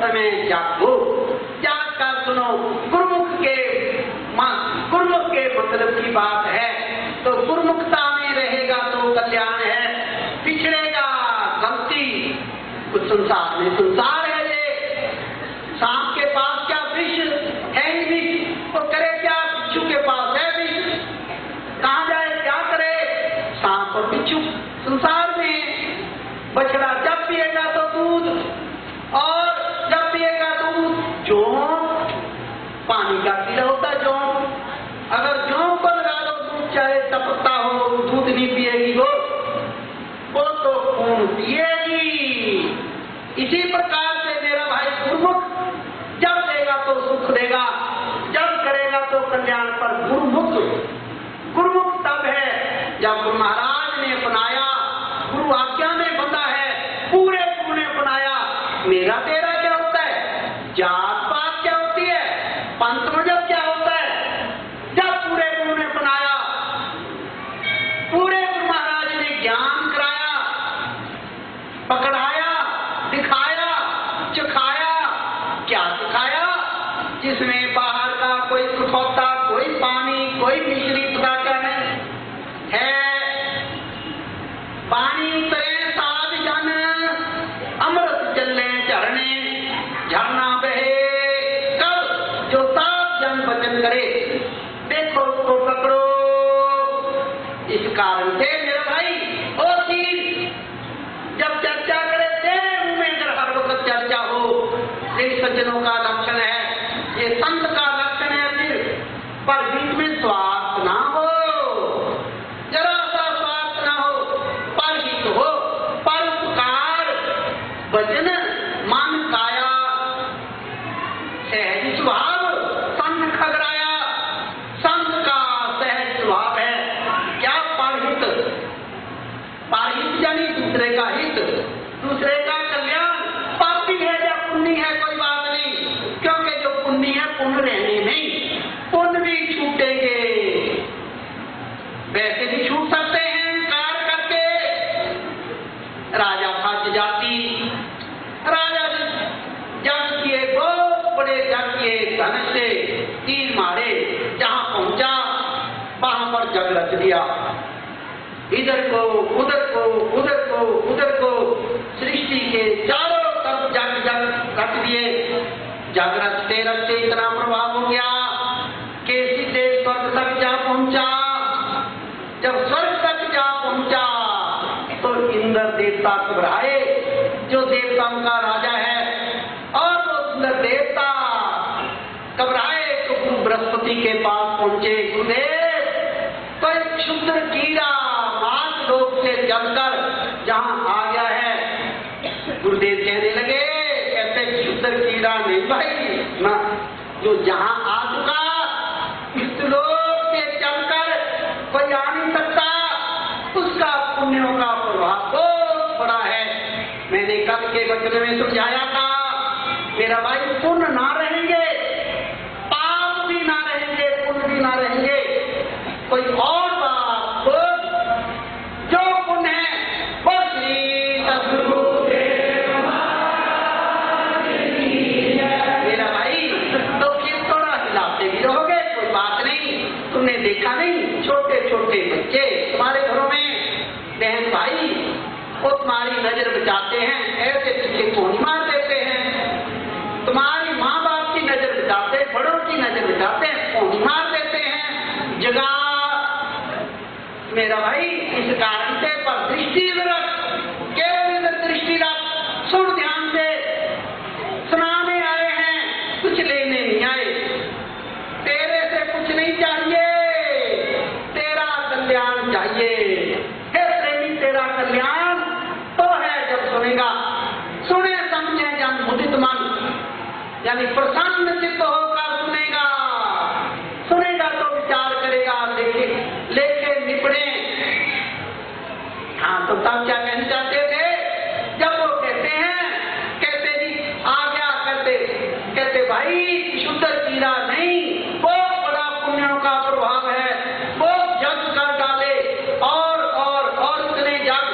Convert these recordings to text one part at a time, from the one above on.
समय जागो, जाग कर सुनो। गुरुमुख के मतलब की बात है, तो गुरुमुखता में रहेगा तो कल्याण है, पिछड़ेगा गलती। कुछ संसार में संसार है, ये सांप के पास क्या विष है ही विष, तो करे क्या? बिच्छू के पास है विष, कहाँ जाए क्या करे? सांप और बिच्छू संसार में। बछड़ा जब पिएगा तो दूध, और जब पिएगा दूध जोंक, पानी का पीला होता जोंक। अगर जोंक को लगा दो, दूध चाहे टपकता हो, दूध नहीं पिएगी वो तो खून पिएगी। इसी प्रकार से मेरा भाई गुरुमुख जब देगा तो सुख देगा, जब करेगा तो कल्याण। पर गुरुमुख तब है जब गुरु महाराज ने अपनाया, गुरु आज्ञा में बंधा है, पूरे गुरु ने अपनाया। मेरा तेरा क्या होता है? जात पात क्या होती है? पंथ मजहब क्या होता है? जब पूरे गुरु ने अपनाया, पूरे गुरु महाराज ने ज्ञान कराया, पकड़ाया, दिखाया, चखाया। क्या सिखाया? जिसमें बाहर का कोई सुखौता, कोई पानी, कोई मिश्री, पता क्या नहीं है। पानी उतरे साध जन, अमृत चले झरने, झरना बहे कब? जो साध जन वचन करे, देखो उसको पकड़ो। इस कारण से मेरा भाई वो चीज जब चर्चा करे, तेरे मुंह में अगर हर वक्त चर्चा हो, ये सज्जनों का लक्षण है, ये संत का लक्षण है। फिर पर बीच में स्वार्थ ना हो, जरा सा स्वार्थ ना हो, पर हित हो, परोपकार, भजन, मन, काया, सहज स्वभाव। संत खगराया, संत का सहज स्वभाव है क्या? परहित, परहित यानी दूसरे का हित, दूसरे का कल्याण। पापी है या पुण्य है कोई बात नहीं, क्योंकि जो पुण्य है पुण्य रहने नहीं, पुण्य भी छूटेंगे, वैसे भी छूट सकते हैं कार करके। राजा था जाति, राजा जग किए, बहुत बड़े जग किए, धनुष से तीर मारे, जहां पहुंचा वहां पर जग रच दिया। इधर को उधर को, उधर को उधर को, सृष्टि के चारों तरफ जग रच दिए। जग रचते रचते इतना प्रभाव हो गया कि सीधे स्वर्ग तक जा पहुंचा। जब स्वर्ग तक जा पहुंचा तो इंद्र देवता घबराए, जो देवताओं का राजा है, और वो इंद्र देवता घबराए तो गुरु बृहस्पति के पास पहुंचे। गुरुदेव, तो एक क्षुद्र कीड़ा मार्ग लोक से जलकर जहां आ गया है। गुरुदेव कहने लगे, कहते क्षुद्र कीड़ा नहीं भाई ना, जो जहां आ चुका, इस लोक से चलकर कोई आ नहीं सकता, उसका पुण्यों का प्रभाव बहुत बड़ा है। मैंने कल के वचन में समझाया था, मेरा भाई पुण्य ना रहेंगे, पाप भी ना रहेंगे, पुण्य भी ना रहेंगे, कोई और बात हो, जो पुण्य है वो श्री सद्गुरुदेव महाराज की जय। मेरा भाई तो फिर थोड़ा हिलाते भी रहोगे, कोई बात नहीं। तुमने देखा नहीं, छोटे छोटे बच्चे तुम्हारे घरों में, बहन भाई, वो तुम्हारी नजर बचाते हैं, ऐसे पीछे कोनी मार देते हैं। तुम्हारी माँ बाप की नजर बचाते, बड़ों की नजर बचाते हैं, कोनी मार देते हैं। जगा मेरा भाई, इस कारण से पर दृष्टि रख, केवल दृष्टि रख, सुन ध्यान से। सुनाने आए हैं, कुछ लेने नहीं आए, तेरे से कुछ नहीं चाहिए, तेरा कल्याण चाहिए। हे प्रेमी, तेरा कल्याण तो है जब सुनेगा। सुने समझे जन मुदित मन, यानी प्रसन्न चित्त होकर सुनेगा। सुनेगा तो विचार करेगा, लेके निपड़े। हाँ, तो तब क्या कहना चाहते थे? जब वो कहते हैं, कहते जी आ गया, कहते भाई शुद्ध कीड़ा नहीं, बहुत बड़ा पुण्यों का प्रभाव है, वो जग कर डाले, और इतने जग।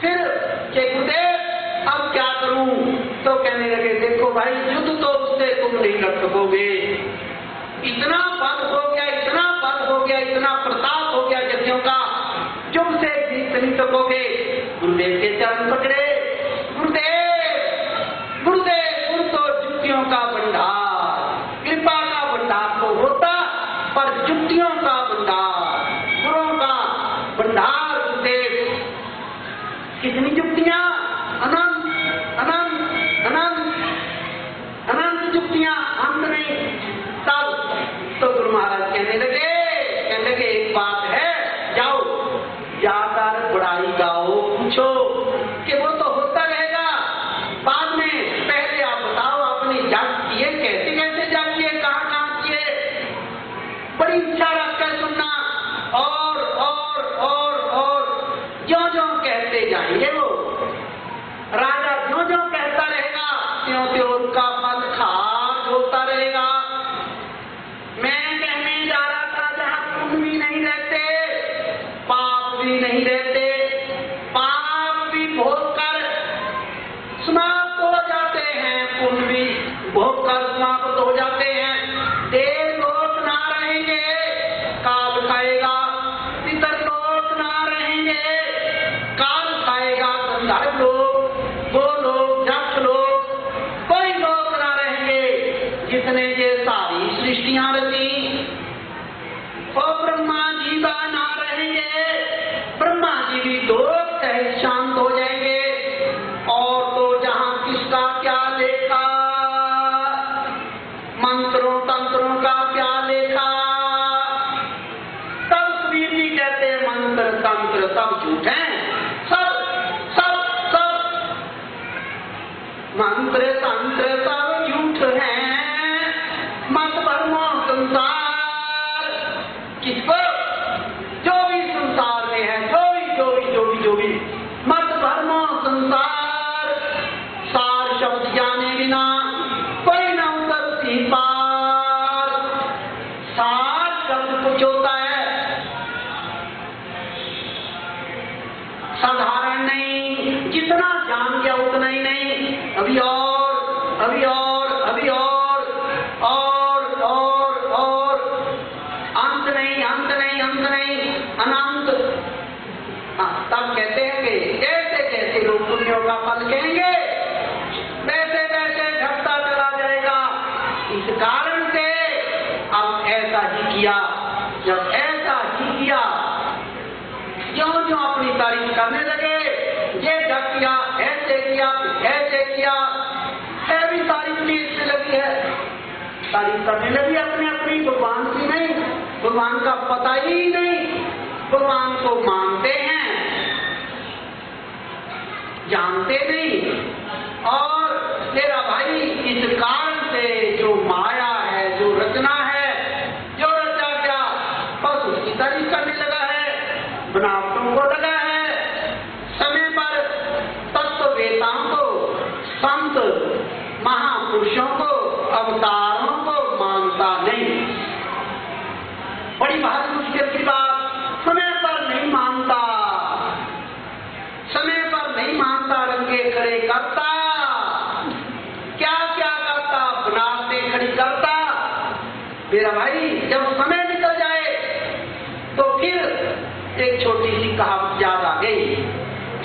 फिर गुरुदेव अब क्या करूं? तो कहने लगे देखो भाई युद्ध तो उससे तुम नहीं लड़ सकोगे, इतना बल हो गया, इतना बल हो गया, इतना प्रताप हो गया जतियों का, तुम से जीत नहीं सकोगे। गुरुदेव के चरण पकड़े, गुरुदेव गुरुदेव गुरु तो जुतियों का भंडार, कृपा का भंडार तो होता पर जुतियों का भंडार, गुरुओं का भंडार गुरुदेव। कितनी जुक्तियां, अनंत अनंत अनंत अनंत जुक्तियां, अंत नहीं। तब तो गुरु महाराज कहने लगे एक बात है, जाओ जाकर बड़ाई गाओ, पूछो कि वो तो होता रहेगा बाद में, पहले आप बताओ अपनी जाग किए, कैसे कैसे जाग किए, कहाँ किए, बड़ी इच्छा रखकर सुनना। और ज्यों कहते जाएंगे वो राजा, ज्यों कहता रहेगा त्यों उनका फल खास होता रहेगा। मैं कहने जा रहा था जहाँ पुण्य भी नहीं रहते, पाप भी नहीं रहते, पाप भी भोग कर समाप्त हो जाते हैं, पुण्य भी भोग कर समाप्त हो जाते हैं। देव लोक ना रहेंगे, काल खाएगा, पितरलोक ना रहेंगे, काल खाएगा, गंधर्व लोक, गोलोक, यक्ष लोक, कोई लोक ना रहेंगे जितने ये सारी सृष्टियां रची। और ब्रह्मा जी का ना रहेंगे, ब्रह्मा जी भी लोक सहित शांत हो जाएंगे। और तो जहां किसका क्या लेखा, मंत्रों तंत्रों का क्या लेखा। तब कबीर जी कहते हैं मंत्र तंत्र सब झूठ हैं, सब सब सब मंत्र तंत्र सब झूठ हैं, मत भरमो संसार। किसको? जो भी संसार में है, जो भी मत भरमो संसार। सार शब्द जाने बिना कोई न उतरती पार। सार शब्द कुछ होता है, साधारण नहीं, जितना जान गया उतना ही नहीं, अभी और अभी और अभी और अंत नहीं, अंत नहीं, अंत नहीं, अनंत। तब कहते हैं कि जैसे जैसे लोग पुण्यों का फल कहेंगे वैसे वैसे घटता चला जाएगा। इस कारण से अब ऐसा ही किया, जब ऐसा ही किया, ज्यों ज्यों अपनी तारीफ करने लगे, ये जब किया, ऐसे किया, ऐसे किया, है भी तारीफ की इससे लगी है, तारीफ करने लगी अपने अपनी, भगवान की नहीं, भगवान का पता ही नहीं, भगवान को मानते हैं जानते नहीं। और तेरा भाई इस कारण से जो माया है, जो रचना है, जो रचा क्या, बस उसकी तारीफ करने लगा है, बनावटों को लगा है। समय पर तत्ववेताओं को, संत महापुरुषों को, अवतारों को मानता नहीं। बड़ी भारी मुश्किल की बात, समय पर नहीं मानता, समय पर नहीं मानता, रंगे खड़े करता, क्या क्या करता, बनाते खड़ी करता। मेरा भाई जब समय निकल जाए तो फिर एक छोटी सी कहावत याद आ गई।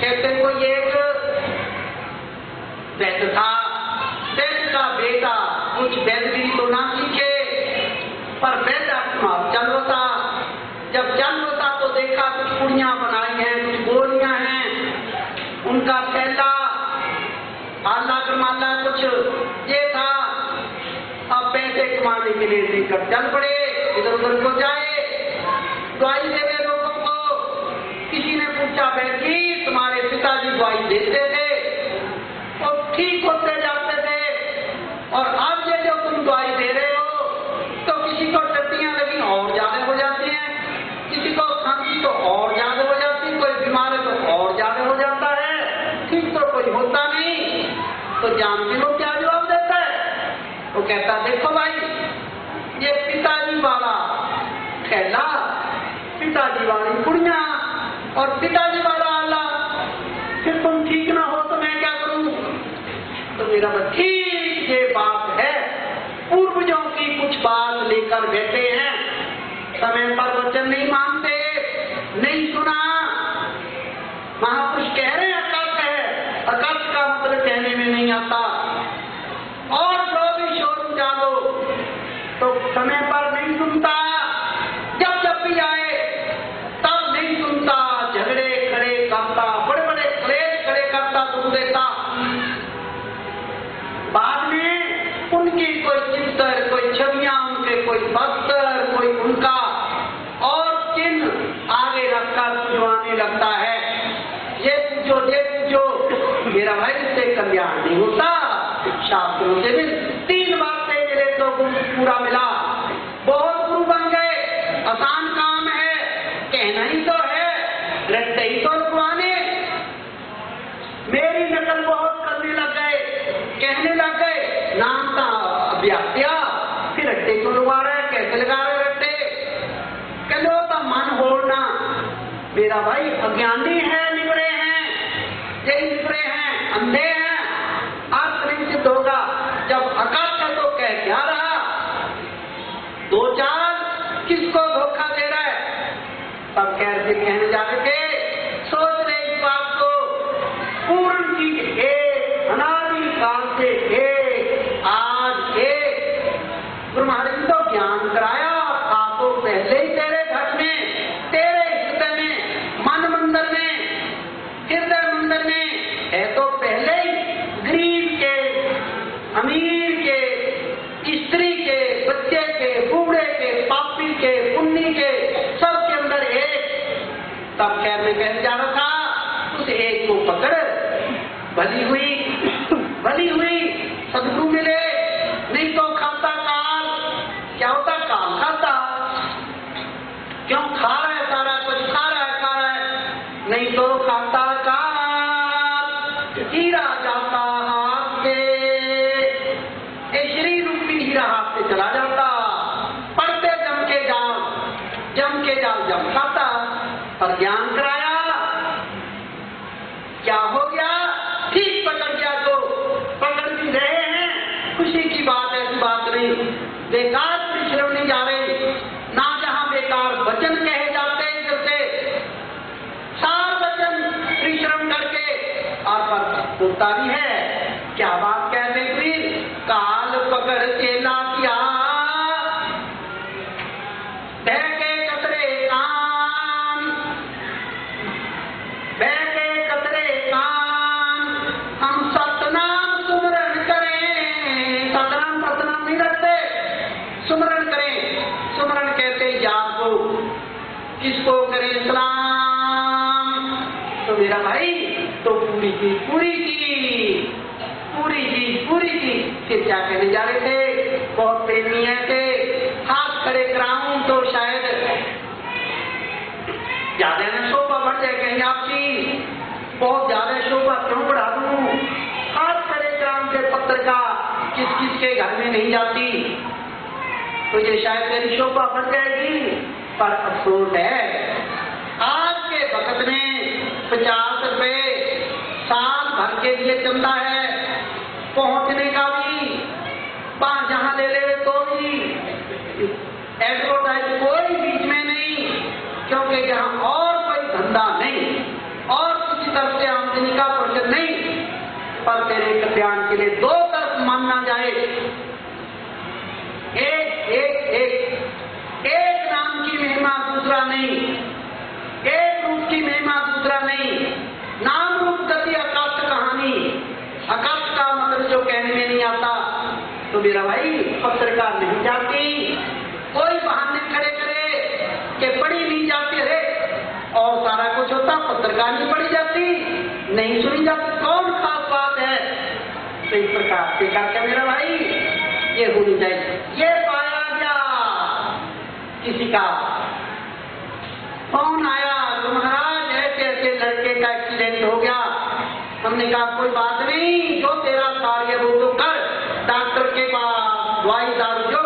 कहते को एक वैद्य था, वैद्य का बेटा कुछ वैद्यगिरी तो ना सीखे, पर वैद्य चल होता, जब चल होता तो देखा कुछ कुड़ियां बनाई हैं, कुछ गोलियां हैं, उनका थैला आला कमाला कुछ ये था। अब पैसे कमाने के लिए लेकर चल पड़े, इधर उधर को जाए, दवाई दे दे लोगों को। किसी ने पूछा बेटी तुम्हारे पिताजी दवाई देते थे और ठीक होते जाते थे, और अब ये जो तुम दवाई दे रहे हो तो किसी को टट्टियां लगी और ज्यादा हो जाती हैं, किसी को खांसी तो और ज्यादा हो जाती है, कोई बीमार है तो और ज्यादा हो जाता है, ठीक तो कोई होता नहीं। तो जानते हो क्या जवाब देता है? वो कहता देखो भाई ये पिताजी वाला थैला, पिताजी वाली कुड़ियां और पिताजी वाला आला, फिर तुम ठीक ना हो तो मैं क्या करूं? तो मेरा ठीक ये बात है, पूर्वजों की कुछ बात लेकर बैठे हैं, समय पर वचन नहीं मानते, नहीं सुना। महापुरुष कह रहे हैं अकथ है, अकथ का मतलब कहने में नहीं आता। और जो भी शोर जानो तो समय पर नहीं सुनता, जब जब भी आए तब नहीं सुनता, झगड़े खड़े करता, बड़े बड़े क्लेश खड़े करता, दुख देता। बाद में उनकी कोई चित्र, कोई छवियां, उनके कोई वस्त्र, कोई उनका और चिन्ह आगे रखकर पूजवाने लगता है। ये पूजो, मेरा भाई से कल्याण नहीं होता। शास्त्रों से भी 3 बातें मिले तो पूरा मिला। बहुत गुरु बन गए, आसान काम है, कहना ही तो है, रटते ही तो रुकवाने। मेरी नकल बहुत करने लग गए, कहने लग गए, नाम था अभ्यात्या, फिर रट्टे को लगा रहे, कैसे लगा रहे रट्टे, कलो का मन होना। मेरा भाई अज्ञानी है, निबड़े हैं, यही निबड़े हैं, अंधे हैं, अर्थ नहीं सिद्ध होगा। जब अकथ है तो कह क्या रहा, 2-4 किसको धोखा दे रहा है, सब कैसे कहने जा रहे थे, सोच रहे इस बात को, पूर्ण चीज एक, अनादि काल से एक, आज एक। गुरु महाराज ने तो ज्ञान कराया, था तो पहले ही तेरे घर में, तेरे हृदय में, मन मंदिर में, हृदय मंदिर में है तो पहले ही, गरीब के, अमीर के, स्त्री के, बच्चे के, बूढ़े के, पापी के, पुण्य के, सबके अंदर एक। तब खैर में कहने जा रहा था, उस एक को पकड़, भली हुई सदगुरु मिले, नहीं तो खाता काल। क्या होता काल खाता, क्यों खा रहा है, सारा कुछ खा रहा है, नहीं तो खाता काल। हीरा जाता हाथ से, श्री रूपी हीरा हाथ से चला जाता, पढ़ते जम के जाल जम खाता। पर ज्ञान कराया, क्या हो गया, ठीक पकड़ गया तो पकड़ भी रहे हैं, खुशी की बात, ऐसी बात नहीं। बेकार परिश्रम नहीं जा रहे, ना जहां बेकार वचन कहे जाते हैं, जैसे सार वचन परिश्रम करके, और पर होता भी है। क्या बात कहते फिर, काल पकड़ के लातिया, बहके कतरे कान, बहके कतरे कान, हम सतनाम सुमरन करें। सतनाम नहीं रखते, सुमरन करें। सुमरन कहते याद को, किसको करें सलाम। तो मेरा भाई तो पूरी चीज फिर क्या कहने जा रहे थे, बहुत प्रेमी है थे, हाथ खड़े कराऊं तो शायद ज्यादा न शोभा बढ़ जाए कहीं आपकी, बहुत ज्यादा शोभा क्यों बढ़ा दूं। हाथ खड़े कराऊं के पत्र का किस के घर में नहीं जाती, तो ये शायद मेरी शोभा बढ़ जाएगी। पर अफसोस है, आज के वक्त में 50 रुपए साल भर के लिए चलता है, पहुंचने का भी जहां ले तो भी एडवर्टाइज कोई बीच में नहीं, क्योंकि जहां और कोई धंधा नहीं और किसी तरफ से आमदनी का प्रश्न नहीं। पर तेरे कल्याण के लिए 2 तरफ मानना जाए, एक नाम की महिमा दूसरा नहीं, एक रूप की महिमा दूसरा नहीं। नाम रूप गति अकथ कहानी, अकथ का मतलब जो कहने में नहीं आता। तो मेरा भाई पत्रकार नहीं जाती, कोई बहाने खड़े करे कि पढ़ी नहीं जाती, अरे और सारा कुछ होता, पत्रकार नहीं पढ़ी जाती, नहीं सुनी जाती, कौन खास बात है। तो इस प्रकार से करके मेरा भाई ये होनी चाहिए। ये पाया गया किसी का फोन आया, तो महाराज ऐसे लड़के का एक्सीडेंट हो गया। हमने कहा कोई बात नहीं, जो तेरा कार्य वो तो कर, डॉक्टर के पास दवाई दारू जो